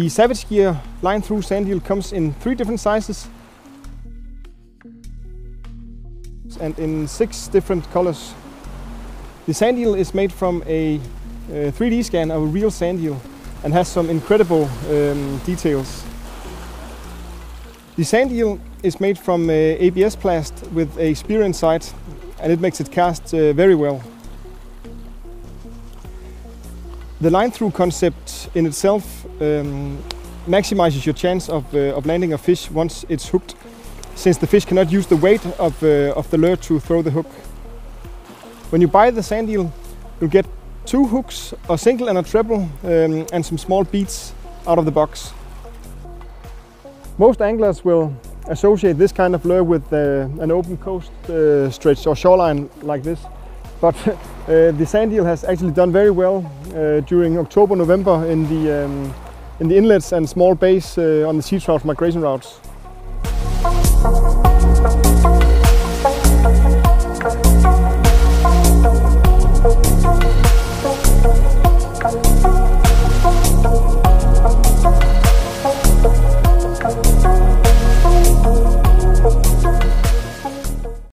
The Savage Gear line through sand eel comes in 3 different sizes and in 6 different colors. The sand eel is made from a 3D scan of a real sand eel and has some incredible details. The sand eel is made from ABS plast with a spear inside, and it makes it cast very well. The line-through concept in itself maximizes your chance of landing a fish once it's hooked, since the fish cannot use the weight of the lure to throw the hook. When you buy the sand eel, you'll get 2 hooks, a single and a treble, and some small beads out of the box. Most anglers will associate this kind of lure with an open coast stretch or shoreline like this, but the sand eel has actually done very well during October, November in the inlets and small bays on the sea trout migration routes.